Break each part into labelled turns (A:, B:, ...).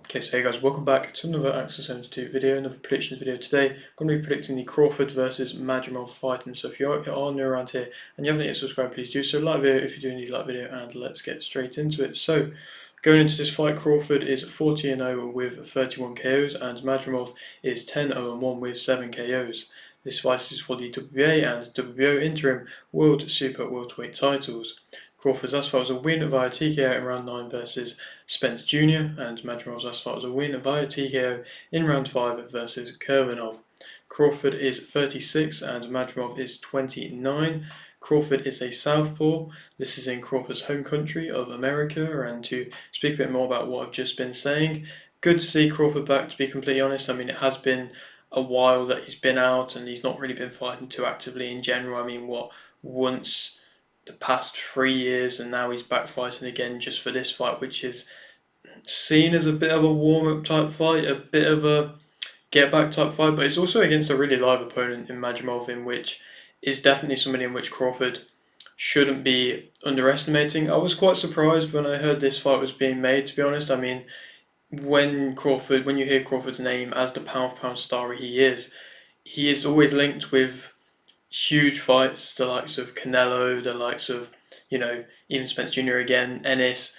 A: Okay, so hey guys, welcome back to another Axis 72 video, another predictions video. Today, I'm going to be predicting the Crawford versus Madrimov fight, and so if you are new around here and you haven't yet subscribed, please do so. Like the video if you do need like video, and let's get straight into it. So, going into this fight, Crawford is 40-0 with 31 KOs, and Madrimov is 10-0-1 with 7 KOs. This fight is for the WBA and WBO Interim World Super Welterweight titles. Crawford's last fight was a win via TKO in round 9 versus Spence Jr., and Madrimov's last fight was a win via TKO in round 5 versus Kurbanov. Crawford is 36 and Madrimov is 29. Crawford is a southpaw. This is in Crawford's home country of America, and to speak a bit more about what I've just been saying, good to see Crawford back, to be completely honest. I mean, it has been a while that he's been out and he's not really been fighting too actively in general. I mean, once the past 3 years, and now he's back fighting again just for this fight, which is seen as a bit of a warm-up type fight, a bit of a get-back type fight, but it's also against a really live opponent in Madrimov, in which is definitely somebody in which Crawford shouldn't be underestimating. I was quite surprised when I heard this fight was being made, to be honest. I mean, when you hear Crawford's name as the pound-for-pound star he is always linked with huge fights, the likes of Canelo, the likes of, even Spence Jr. again, Ennis,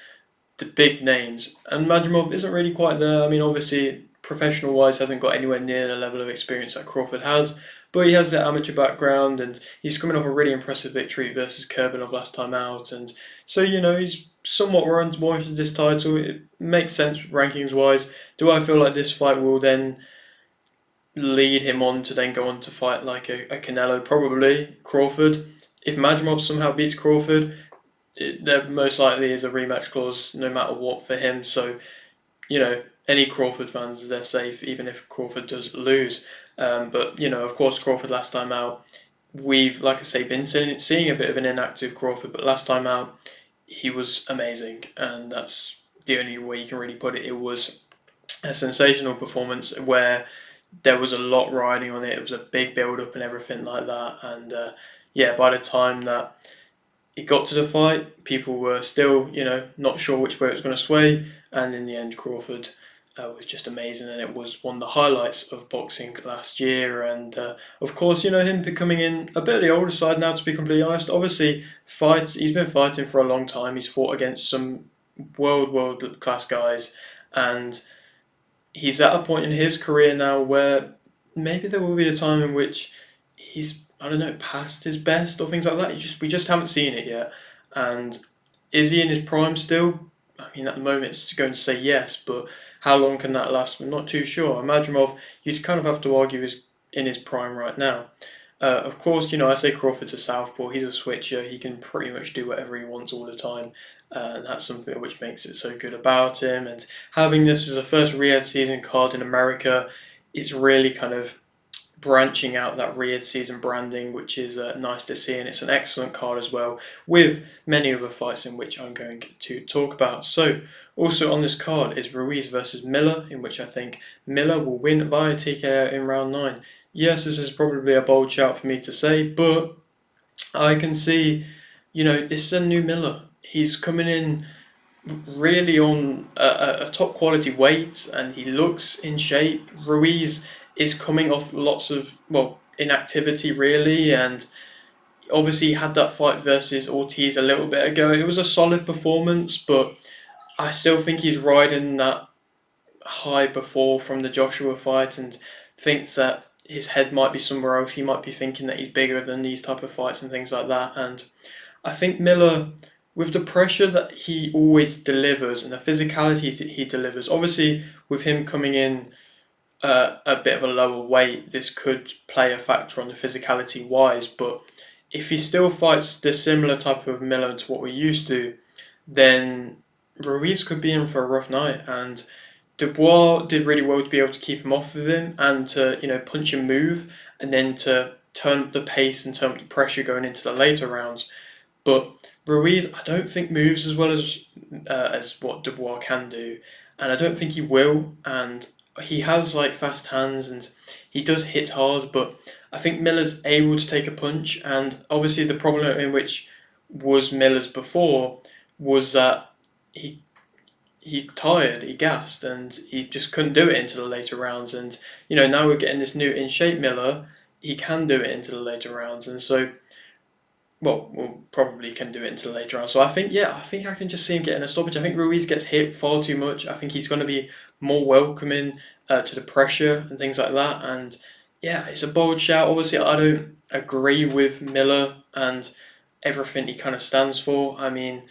A: the big names. And Madrimov isn't really quite there. I mean, obviously, professional-wise, hasn't got anywhere near the level of experience that Crawford has, but he has that amateur background, and he's coming off a really impressive victory versus Kurbanov last time out, and so, he's somewhat warranted this title. It makes sense rankings-wise. Do I feel like this fight will then lead him on to then go on to fight like a Canelo? Probably. Crawford. If Madrimov somehow beats Crawford, there most likely is a rematch clause no matter what for him. So, any Crawford fans, they're safe even if Crawford does lose. But, of course, Crawford last time out, we've, like I say, been seeing a bit of an inactive Crawford, but last time out, he was amazing, and that's the only way you can really put it. It was a sensational performance where there was a lot riding on it. It was a big build-up and everything like that, and by the time that it got to the fight, people were still, not sure which way it was going to sway, and in the end, Crawford was just amazing, and it was one of the highlights of boxing last year. And of course, him becoming in a bit of the older side now, to be completely honest. Obviously, he's been fighting for a long time. He's fought against some world class guys, and he's at a point in his career now where maybe there will be a time in which he's, I don't know, past his best or things like that. We just haven't seen it yet. And is he in his prime still? I mean, at the moment it's going to say yes, but how long can that last? I'm not too sure. Madrimov, you'd kind of have to argue, is in his prime right now. Of course, I say Crawford's a southpaw. He's a switcher. He can pretty much do whatever he wants all the time. And that's something which makes it so good about him. And having this as a first Riyadh season card in America, it's really kind of branching out that Riyadh season branding, which is nice to see, and it's an excellent card as well, with many other fights in which I'm going to talk about. So, also on this card is Ruiz versus Miller, in which I think Miller will win via TKO in round 9. Yes, this is probably a bold shout for me to say, but I can see, this is a new Miller. He's coming in really on a top quality weight, and he looks in shape. Ruiz is coming off lots of, inactivity really, and obviously he had that fight versus Ortiz a little bit ago. It was a solid performance, but I still think he's riding that high before from the Joshua fight, and thinks that his head might be somewhere else. He might be thinking that he's bigger than these type of fights and things like that. And I think Miller, with the pressure that he always delivers and the physicality he delivers, obviously with him coming in a bit of a lower weight, this could play a factor on the physicality wise, but if he still fights the similar type of Miller to what we're used to, then Ruiz could be in for a rough night, and Dubois did really well to be able to keep him off of him and to, punch and move, and then to turn up the pace and turn up the pressure going into the later rounds. But Ruiz, I don't think moves as well as what Dubois can do, and I don't think he will, and he has fast hands and he does hit hard, but I think Miller's able to take a punch. And obviously the problem in which was Miller's before was that he tired, he gassed, and he just couldn't do it into the later rounds. And now we're getting this new in shape Miller. He can do it into the later rounds, and so we'll probably can do it into the later rounds. So I think I can just see him getting a stoppage. I think Ruiz gets hit far too much. I think he's going to be more welcoming to the pressure and things like that. And yeah, it's a bold shout. Obviously, I don't agree with Miller and everything he kind of stands for. I mean,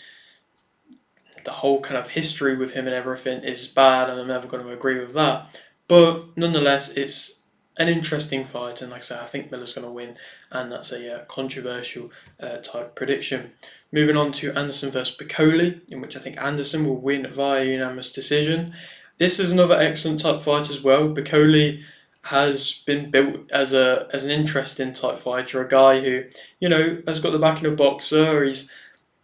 A: the whole kind of history with him and everything is bad, and I'm never going to agree with that. But nonetheless, it's an interesting fight, and like I say, I think Miller's going to win, and that's a controversial type prediction. Moving on to Anderson versus Piccoli, in which I think Anderson will win via unanimous decision. This is another excellent type fight as well. Piccoli has been built as an interesting type fighter, a guy who has got the backing of a boxer. He's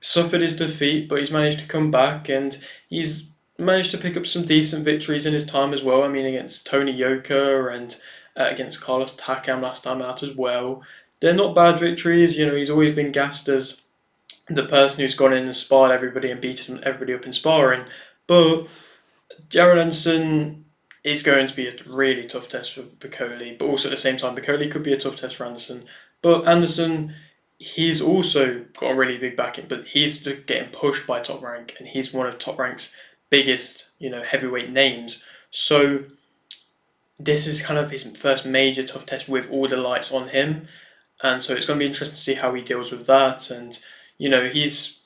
A: suffered his defeat, but he's managed to come back, and he's managed to pick up some decent victories in his time as well. I mean, against Tony Yoka and against Carlos Takam last time out as well. They're not bad victories. He's always been gassed as the person who's gone in and sparred everybody and beaten everybody up in sparring. But Jared Anderson is going to be a really tough test for Piccoli, but also at the same time, Piccoli could be a tough test for Anderson. But Anderson, he's also got a really big backing, but he's getting pushed by Top Rank, and he's one of Top Rank's biggest, heavyweight names. So this is kind of his first major tough test with all the lights on him, and so it's going to be interesting to see how he deals with that. And he's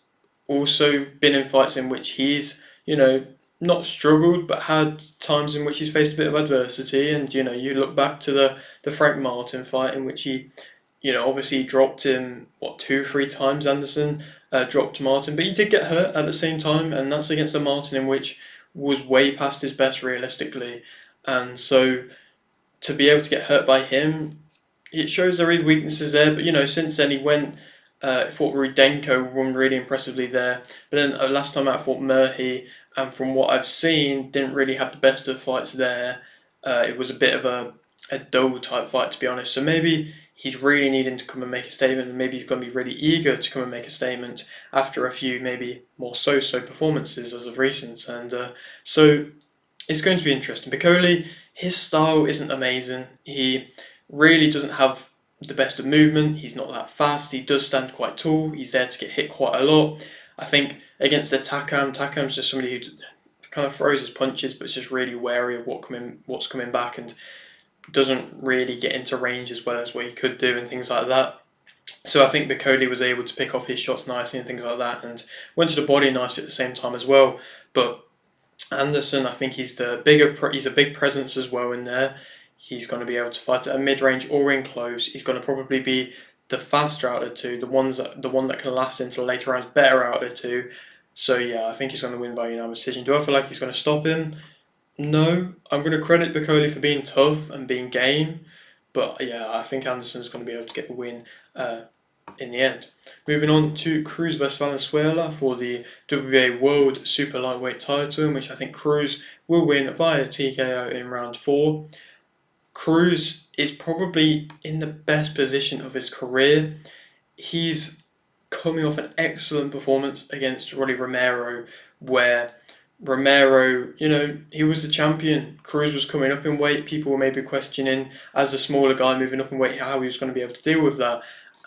A: also been in fights in which he's not struggled, but had times in which he's faced a bit of adversity. And you look back to the Frank Martin fight in which he obviously dropped him 2-3 times. Anderson dropped Martin, but he did get hurt at the same time, and that's against a Martin in which was way past his best realistically. And so to be able to get hurt by him, it shows there is weaknesses there. But since then he went. Fought Rudenko, won really impressively there. But then last time out, I fought Murhi, and from what I've seen, didn't really have the best of fights there. It was a bit of a dull type fight, to be honest. So maybe he's really needing to come and make a statement, and maybe he's going to be really eager to come and make a statement after a few maybe more so-so performances as of recent. And so it's going to be interesting. Piccoli, his style isn't amazing. He really doesn't have the best of movement. He's not that fast. He does stand quite tall. He's there to get hit quite a lot. I think against the Takam's just somebody who kind of throws his punches, but is just really wary of what's coming back, and doesn't really get into range as well as what he could do and things like that. So I think Piccoli was able to pick off his shots nicely and things like that, and went to the body nicely at the same time as well. But Anderson, I think he's a big presence as well in there. He's going to be able to fight at a mid-range or in close. He's going to probably be the faster out of the two, the one that can last into the later rounds better out of the two. So yeah, I think he's going to win by unanimous decision. Do I feel like he's going to stop him? No. I'm going to credit Piccoli for being tough and being game, but yeah, I think Anderson's going to be able to get the win in the end. Moving on to Cruz versus Valenzuela for the WBA World Super Lightweight title, in which I think Cruz will win via TKO in round 4. Cruz is probably in the best position of his career. He's coming off an excellent performance against Rolly Romero, where Romero, he was the champion. Cruz was coming up in weight. People were maybe questioning, as a smaller guy moving up in weight, how he was going to be able to deal with that.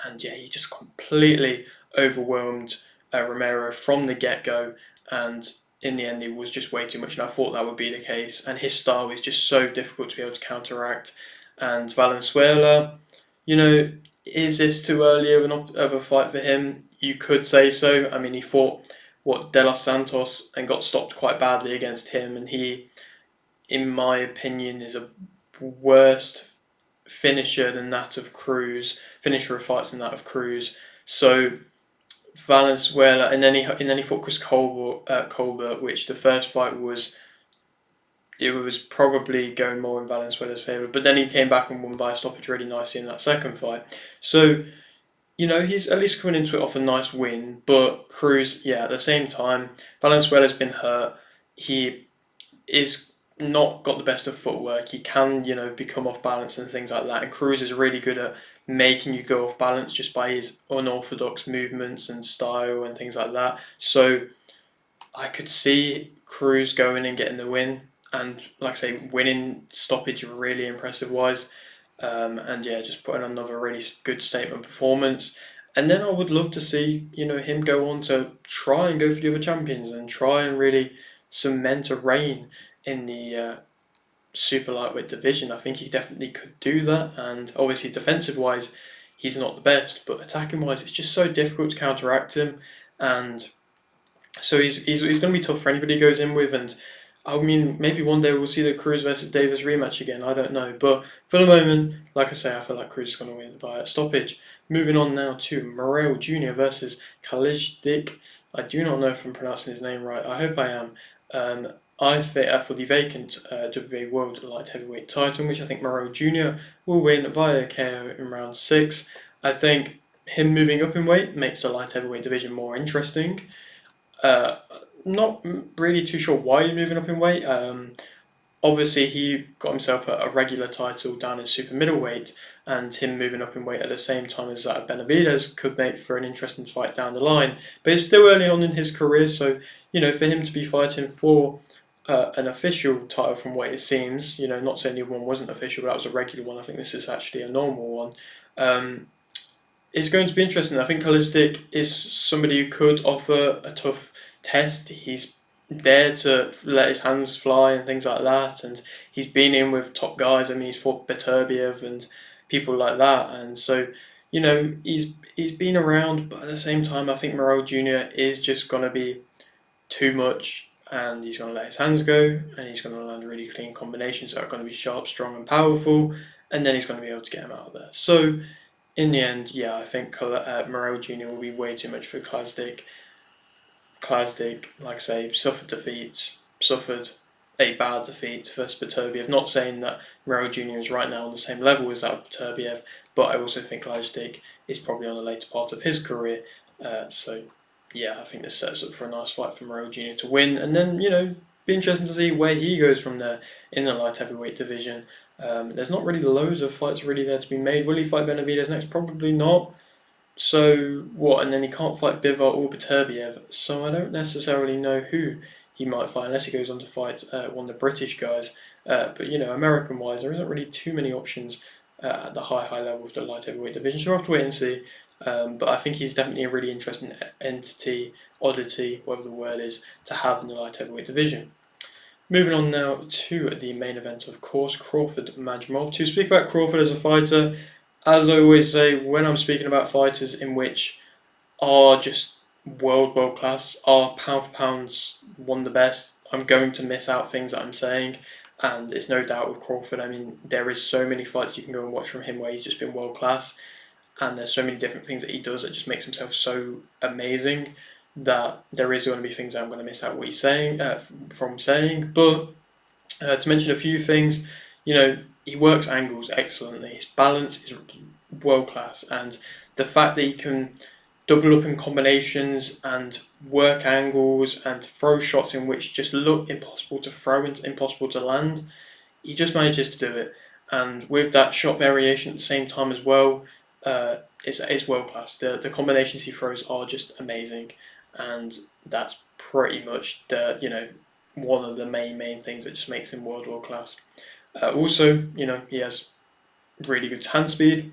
A: And yeah, he just completely overwhelmed Romero from the get-go. And in the end, it was just way too much, and I thought that would be the case. And his style is just so difficult to be able to counteract. And Valenzuela, is this too early of a fight for him? You could say so. I mean, he fought De Los Santos and got stopped quite badly against him, and he, in my opinion, is a worse finisher than that of Cruz. Finisher of fights than that of Cruz. So Valenzuela, and then he fought Chris Colbert, which the first fight was probably going more in Valenzuela's favour, but then he came back and won by a stoppage really nicely in that second fight. So he's at least coming into it off a nice win. But Cruz, at the same time, Valenzuela's been hurt. He is not got the best of footwork. He can become off balance and things like that, and Cruz is really good at making you go off balance just by his unorthodox movements and style and things like that. So I could see Cruz going and getting the win, and like I say, winning stoppage really impressive wise. And yeah, just putting another really good statement performance. And then I would love to see him go on to try and go for the other champions and try and really cement a reign in the super lightweight division. I think he definitely could do that. And obviously, defensive wise, he's not the best, but attacking wise, it's just so difficult to counteract him. And so he's going to be tough for anybody he goes in with. And I mean, maybe one day we'll see the Cruz versus Davis rematch again. I don't know, but for the moment, like I say, I feel like Cruz is going to win via stoppage. Moving on now to Morrell Jr. versus Kalisztik. I do not know if I'm pronouncing his name right. I hope I am. I think for the vacant WBA World Light Heavyweight title, which I think Morrell Jr. will win via KO in round 6. I think him moving up in weight makes the light heavyweight division more interesting. Not really too sure why he's moving up in weight. Obviously, he got himself a regular title down in super middleweight, and him moving up in weight at the same time as that of Benavidez could make for an interesting fight down the line. But it's still early on in his career, so for him to be fighting for an official title from what it seems, not saying the other one wasn't official, but that was a regular one. I think this is actually a normal one. It's going to be interesting. I think Kalisztik is somebody who could offer a tough test. He's there to let his hands fly and things like that, and he's been in with top guys. I mean, he's fought Beterbiev and people like that, and so he's been around. But at the same time, I think Morrell Jr. is just going to be too much, and he's going to let his hands go, and he's going to land really clean combinations that are going to be sharp, strong, and powerful, and then he's going to be able to get him out of there. So in the end, yeah, I think Morrell Jr. will be way too much for Kalisztik. Kalisztik, like I say, suffered a bad defeat versus Beterbiev. Not saying that Morrell Jr. is right now on the same level as that of Beterbiev, but I also think Kalisztik is probably on the later part of his career. So yeah, I think this sets up for a nice fight for Morrell Jr. to win, and then be interesting to see where he goes from there in the light heavyweight division. There's not really loads of fights really there to be made. Will he fight Benavidez next? Probably not. So what? And then he can't fight Bivol or Beterbiev. So I don't necessarily know who he might fight unless he goes on to fight one of the British guys. But American-wise, there isn't really too many options at the high level of the light heavyweight division. So we'll have to wait and see. But I think he's definitely a really interesting oddity, whatever the word is, to have in the light heavyweight division. Moving on now to the main event, of course, Crawford Madrimov. To speak about Crawford as a fighter, as I always say, when I'm speaking about fighters in which are just world class, are pound for pound one of the best, I'm going to miss out things that I'm saying, and it's no doubt with Crawford. I mean, there is so many fights you can go and watch from him where he's just been world class, and there's so many different things that he does that just makes himself so amazing that there is going to be things I'm going to miss out what he's saying from saying. But to mention a few things, he works angles excellently. His balance is world class, and the fact that he can double up in combinations and work angles and throw shots in which just look impossible to throw and impossible to land, he just manages to do it. And with that shot variation at the same time as well, it's world class. The combinations he throws are just amazing, and that's pretty much one of the main things that just makes him world class. Also, he has really good hand speed.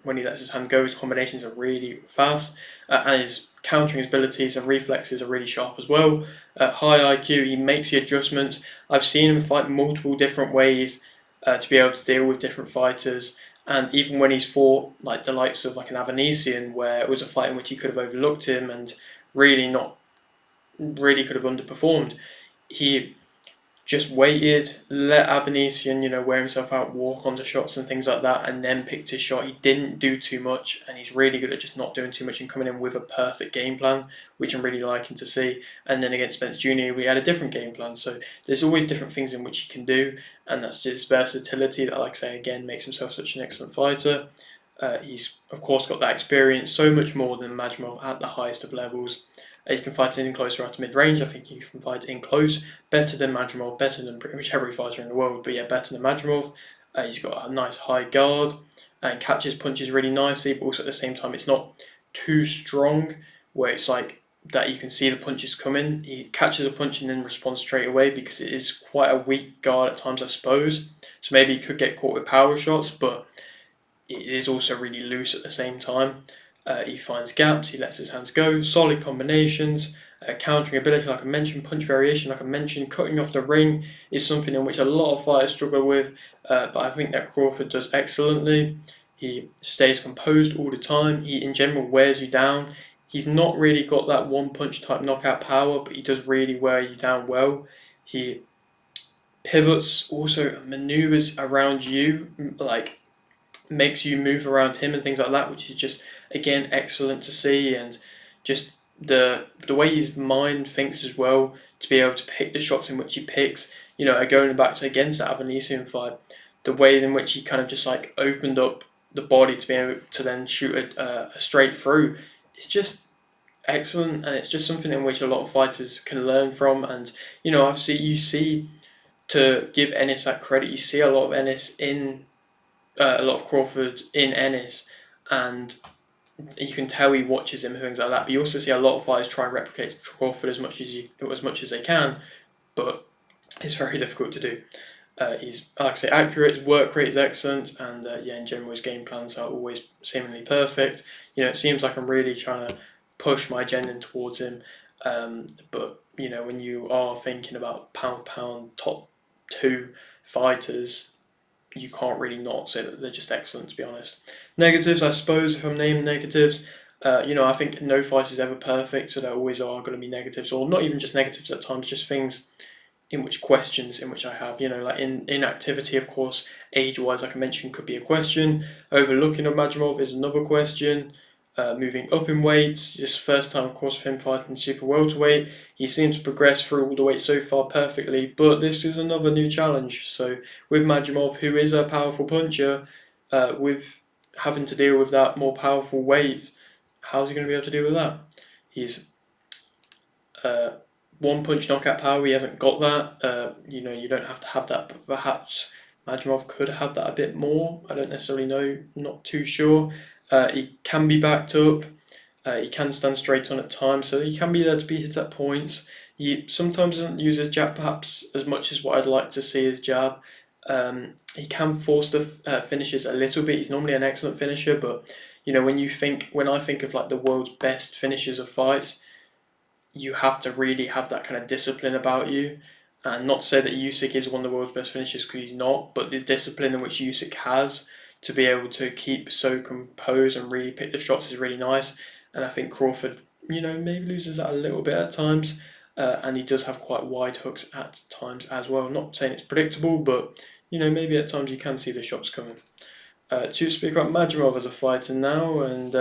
A: When he lets his hand go, his combinations are really fast, and his countering abilities and reflexes are really sharp as well. High IQ, he makes the adjustments. I've seen him fight multiple different ways to be able to deal with different fighters. And even when he's fought like the likes of like an Avanesian, where it was a fight in which he could have overlooked him and really could have underperformed, he just waited, let Avanesian, wear himself out, walk onto shots and things like that, and then picked his shot. He didn't do too much, and he's really good at just not doing too much and coming in with a perfect game plan, which I'm really liking to see. And then against Spence Jr., we had a different game plan. So there's always different things in which he can do, and that's just versatility that, like I say again, makes himself such an excellent fighter. He's, of course, got that experience, so much more than Madrimov at the highest of levels. You can fight in close or at mid-range. I think you can fight in close better than Madrimov, better than pretty much every fighter in the world, but yeah, better than Madrimov. He's got a nice high guard and catches punches really nicely, but also at the same time it's not too strong, where it's like that you can see the punches coming. He catches a punch and then responds straight away because it is quite a weak guard at times, I suppose. So maybe he could get caught with power shots, but it is also really loose at the same time. He finds gaps, he lets his hands go, solid combinations, countering ability, like I mentioned, punch variation, like I mentioned, cutting off the ring is something in which a lot of fighters struggle with, but I think that Crawford does excellently. He stays composed all the time, he in general wears you down. He's not really got that one punch type knockout power, but he does really wear you down well. He pivots, also maneuvers around you, like makes you move around him and things like that, which is just again excellent to see, and just the way his mind thinks as well, to be able to pick the shots in which he picks. Going back to against that Avanesian fight, the way in which he kind of just like opened up the body to be able to then shoot a straight through, it's just excellent, and it's just something in which a lot of fighters can learn from. And you see, to give Ennis that credit, you see a lot of Ennis in a lot of Crawford in Ennis, and you can tell he watches him and things like that. But you also see a lot of fighters try and replicate Crawford as much as they can, but it's very difficult to do. He's, like I say, accurate. His work rate is excellent, and in general, his game plans are always seemingly perfect. It seems like I'm really trying to push my agenda towards him, but when you are thinking about pound for pound top two fighters, you can't really not say that they're just excellent, to be honest. Negatives, I suppose, if I'm naming negatives, I think no fight is ever perfect, so there always are going to be negatives, or not even just negatives at times, just things in which questions in which I have, like inactivity, of course, age-wise, like I mentioned, could be a question. Overlooking of Madrimov is another question. Moving up in weights, just first time, of course, for him fighting super welterweight. He seems to progress through all the weights so far perfectly, but this is another new challenge. So with Madrimov, who is a powerful puncher, with having to deal with that more powerful weight, how's he going to be able to deal with that? He's one punch knockout power. He hasn't got that. You don't have to have that, but perhaps Madrimov could have that a bit more. I don't necessarily know, not too sure. He can be backed up. He can stand straight on at times, so he can be there to be hit at points. He sometimes doesn't use his jab perhaps as much as what I'd like to see his jab. He can force the finishes a little bit. He's normally an excellent finisher, but when I think of like the world's best finishers of fights, you have to really have that kind of discipline about you. And not to say that Usyk is one of the world's best finishers, because he's not, but the discipline in which Usyk has to be able to keep so composed and really pick the shots is really nice. And I think Crawford, maybe loses that a little bit at times. And he does have quite wide hooks at times as well. Not saying it's predictable, but maybe at times you can see the shots coming. To speak about Madrimov as a fighter now, and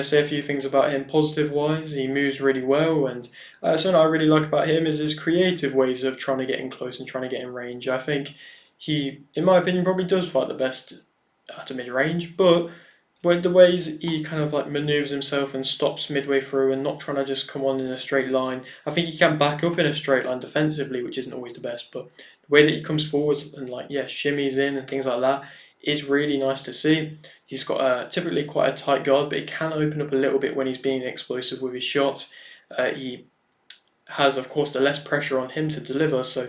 A: say a few things about him positive wise. He moves really well, and something I really like about him is his creative ways of trying to get in close and trying to get in range. I think he, in my opinion, probably does fight the best at a mid range, but with the ways he kind of like maneuvers himself and stops midway through and not trying to just come on in a straight line. I think he can back up in a straight line defensively, which isn't always the best, but the way that he comes forward and shimmies in and things like that is really nice to see. He's got typically quite a tight guard, but it can open up a little bit when he's being explosive with his shots. He has, of course, the less pressure on him to deliver, so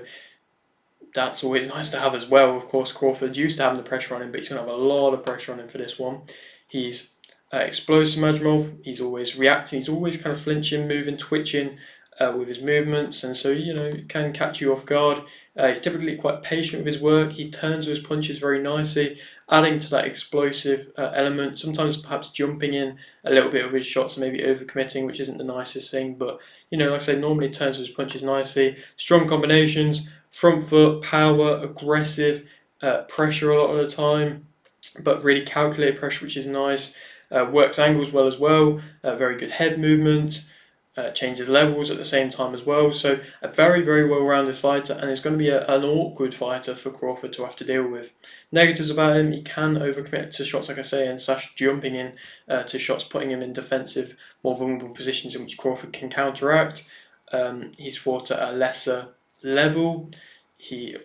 A: that's always nice to have as well. Of course, Crawford used to having the pressure on him, but he's going to have a lot of pressure on him for this one. He's explosive, Madrimov. He's always reacting. He's always kind of flinching, moving, twitching with his movements, and so can catch you off guard. He's typically quite patient with his work. He turns his punches very nicely, adding to that explosive element. Sometimes perhaps jumping in a little bit with his shots, maybe overcommitting, which isn't the nicest thing. But like I say, normally turns his punches nicely. Strong combinations, front foot, power, aggressive, pressure a lot of the time, but really calculated pressure, which is nice. Works angles well as well. Very good head movement. Changes levels at the same time as well. So a very, very well-rounded fighter, and it's going to be an awkward fighter for Crawford to have to deal with. Negatives about him: he can overcommit to shots, like I say, and slash jumping in to shots, putting him in defensive, more vulnerable positions in which Crawford can counteract. He's fought at a lesser level. He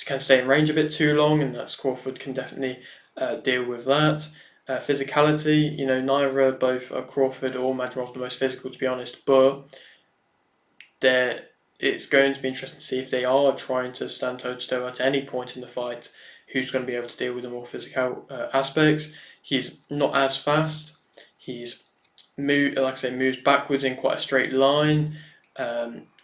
A: can stay in range a bit too long, and that's Crawford can definitely deal with that. physicality, neither both are Crawford or Madrimov the most physical, to be honest, but it's going to be interesting to see if they are trying to stand toe-to-toe at any point in the fight, who's going to be able to deal with the more physical aspects. He's not as fast. He's moves backwards in quite a straight line.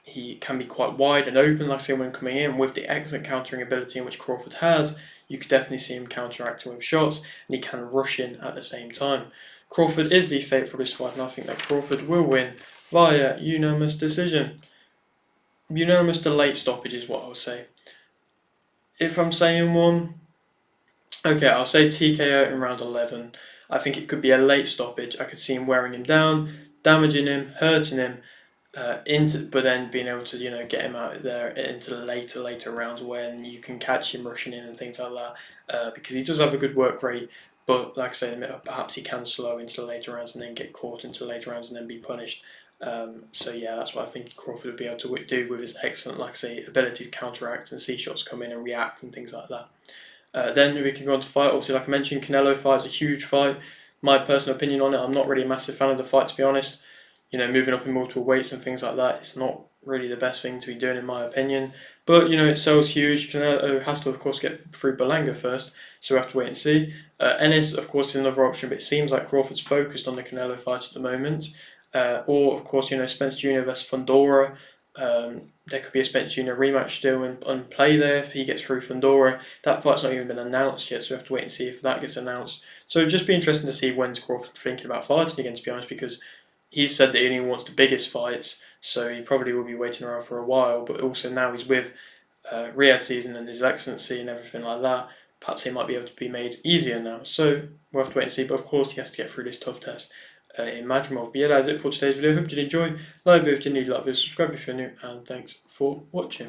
A: He can be quite wide and open, like I say, when coming in. With the excellent countering ability in which Crawford has, you could definitely see him counteracting with shots, and he can rush in at the same time. Crawford is the favourite for this fight, and I think that Crawford will win via unanimous decision. Unanimous to late stoppage is what I'll say. If I'm saying one, okay, I'll say TKO in round 11. I think it could be a late stoppage. I could see him wearing him down, damaging him, hurting him, but then being able to get him out of there into the later rounds when you can catch him rushing in and things like that. Because he does have a good work rate, but like I say, perhaps he can slow into the later rounds and then get caught into the later rounds and then be punished. So yeah, that's what I think Crawford would be able to do with his excellent, like I say, ability to counteract and see shots come in and react and things like that. Then we can go on to fight. Obviously, like I mentioned, Canelo fight is a huge fight. My personal opinion on it, I'm not really a massive fan of the fight, to be honest. Moving up in multiple weights and things like that, it's not really the best thing to be doing, in my opinion. But, it sells huge. Canelo has to, of course, get through Berlanga first, so we have to wait and see. Ennis, of course, is another option, but it seems like Crawford's focused on the Canelo fight at the moment. Or, of course, Spence Jr. versus Fundora. There could be a Spence Jr. rematch still in play there if he gets through Fundora. That fight's not even been announced yet, so we have to wait and see if that gets announced. So it'll just be interesting to see when's Crawford thinking about fighting again, to be honest, because he's said that he only wants the biggest fights, so he probably will be waiting around for a while. But also now he's with Riyadh season and his excellency and everything like that. Perhaps he might be able to be made easier now. So we'll have to wait and see. But of course he has to get through this tough test in Madrimov. But yeah, that's it for today's video. Hope you did enjoy. Like if you did, like this, subscribe if you're new, and thanks for watching.